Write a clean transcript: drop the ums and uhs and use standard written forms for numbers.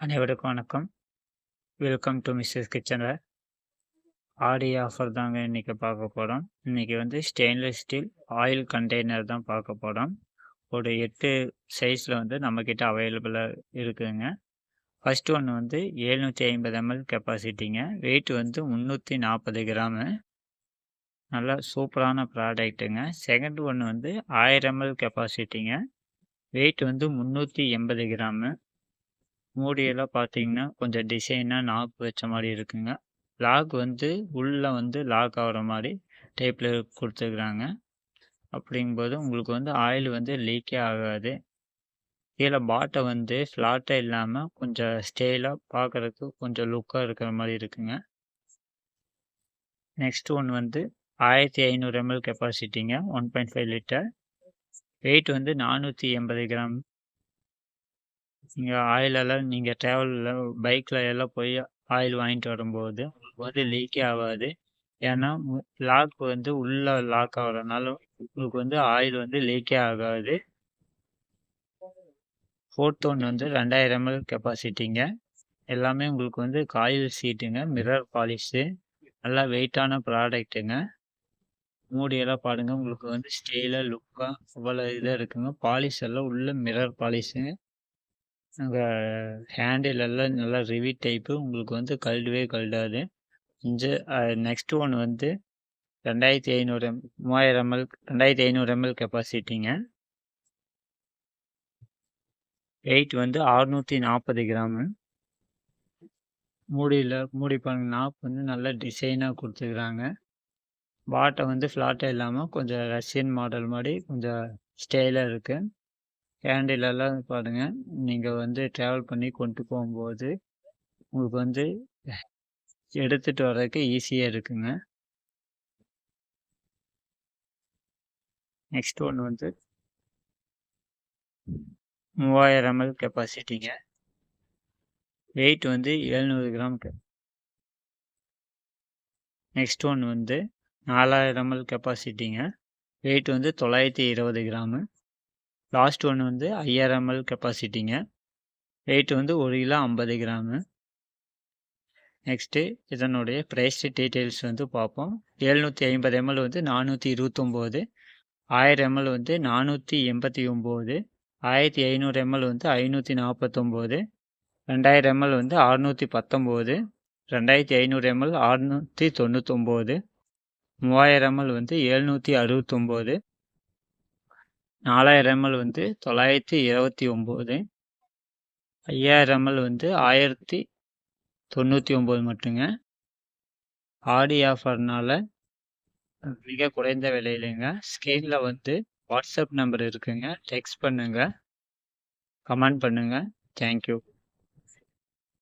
அனைவருக்கும் வணக்கம். Welcome to Mrs Kitchenware. Aadi offer தாங்க இன்னைக்கு பார்க்க போறோம். இன்னைக்கு வந்து ஸ்டெயின்லெஸ் ஸ்டீல் ஆயில் கண்டெய்னர் தான் பார்க்க போறோம். ஒரு 8 சைஸ்ல வந்து நம்மக்கிட்ட அவைலபிளா இருக்குங்க. ஃபர்ஸ்ட் ஒன் வந்து 750 ml கெப்பாசிட்டிங்க. வெயிட் வந்து 340 கிராமு. நல்லா சூப்பரான ப்ராடக்ட்டுங்க. செகண்ட் ஒன் வந்து 1000 ml கெப்பாசிட்டிங்க. வெயிட் வந்து 380 கிராமு. மூடியெல்லாம் பார்த்தீங்கன்னா, கொஞ்சம் டிசைனா நாக்கு வச்ச மாரி இருக்குங்க. லாக் வந்து உள்ள வந்து லாக் ஆகுற மாரி டைப்ல குடுத்துருக்காங்க. அப்படிங்கும்போது உங்களுக்கு வந்து ஆயில் வந்து லீக்கே ஆகாது. கீழ பாட்டம் வந்து ஃப்ளாட்டா இல்லாம கொஞ்சம் ஸ்டைலா பார்க்கறதுக்கு கொஞ்சம் லுக்கா இருக்கிற மாரி இருக்குங்க. நெக்ஸ்ட் ஒன் வந்து 1500 ml கெப்பாசிட்டிங்க. 1.5 லிட்டர். வெயிட் வந்து 480 கிராம். நீங்க ட்ராவல்ல பைக்ல எல்லாம் போய் ஆயில் வாங்கிட்டு வரும்போது, உங்களுக்கு வந்து லீக்கே ஆவாது. ஏன்னா, லாக் வந்து உள்ள லாக் ஆகுறனால, உங்களுக்கு வந்து ஆயில் வந்து லீக்கே ஆகாது. ஃபோர்த் ஒன் வந்து 2000 ml கெப்பாசிட்டிங்க. எல்லாமே உங்களுக்கு வந்து காயில் சீட்டுங்க. Mirror polish. நல்லா வெயிட்டான ப்ராடக்ட்டுங்க. மூடியெல்லாம் பாருங்க. உங்களுக்கு வந்து ஸ்டைலா, லுக்கா அவ்வளோ இதா இருக்குங்க. பாலிஷ் எல்லாம் உள்ள மிரர் பாலிஷுங்க. அங்க ஹேண்டில் எல்லாம் நல்லா ரிவிட் டைப்பு. உங்களுக்கு வந்து கழட்டவே கழட்டாது. நெக்ஸ்ட் ஒன் வந்து 2500 3000 ml 2500 ml கெப்பாசிட்டிங்க. வெயிட் வந்து 640 கிராமு. மூடி பாருங்க நாப் வந்து நல்லா டிசைனா குடுத்துருக்காங்க. பாட்டம் வந்து ஃப்ளாட்டா இல்லாம கொஞ்சம் ரஷ்யன் மாடல் மாரி கொஞ்சம் ஸ்டைலா இருக்கு. ஹேண்டில் எல்லாம் பாருங்க. நீங்க வந்து டிராவல் பண்ணி கொண்டு போகும்போது, உங்களுக்கு வந்து எடுத்துட்டு வர்றதுக்கு ஈஸியா இருக்குங்க. நெக்ஸ்ட் ஒன் வந்து 3000 ml கெப்பாசிட்டிங்க. வெயிட் வந்து 700 கிராம். நெக்ஸ்ட் ஒன் வந்து 4000 ml கெப்பாசிட்டிங்க. வெயிட் வந்து 920 கிராமு. லாஸ்ட் ஒன் வந்து 5000 ml கெப்பாசிட்டிங்க. வெயிட் வந்து 1 கிலோ 50 கிராமு. நெக்ஸ்ட்டு இதனுடைய பிரைஸ் டீட்டெயில்ஸ் வந்து பார்ப்போம். 750 ml வந்து 429, 1000 ml வந்து 489, 1500 ml வந்து 549, 2000 ml வந்து 619, 2500 ml 699, 3000 ml வந்து 769, 4000 ml வந்து 929, 5000 ml வந்து 1099 மட்டுங்க. ஆடி ஆஃபர்னால மிக குறைந்த விலையிலங்க. ஸ்க்ரீன்ல வந்து வாட்ஸ்அப் நம்பர் இருக்குங்க. டெக்ஸ்ட் பண்ணுங்க. கமெண்ட் பண்ணுங்க. Thank you.